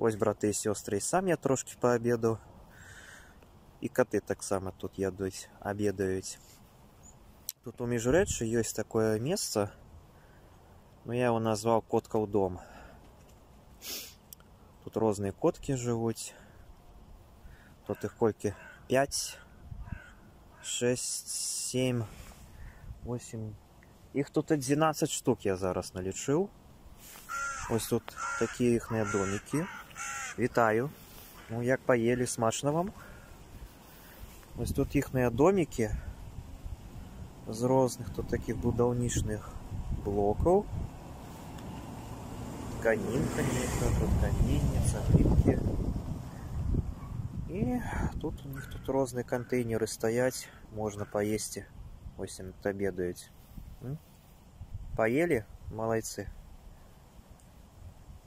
Ось браты і сёстры, і сам я трошки пообедаў. І каты таксама тут ядуць, обедаюць. Тут у Міжрэччы ёсць такое месца, ну я его назваў коткаў дом. Тут розныя коткі жывуць. Тут іх колькі? 5, 6, 7, 8. Іх тут 11 штук я зараз налічыў. Ось тут такія іхныя домікі. Вітаю. Ну, як паелі, смачна вам? Ось тут іхныя домікі з розных тут такіх будаўнічных блокаў. Тканінка, тут каменне, цаглінкі. І тут у них тут розныя кантэйнеры стаяць, можна паесці. Ось яны тут обедаюць. Паелі? Малайцы.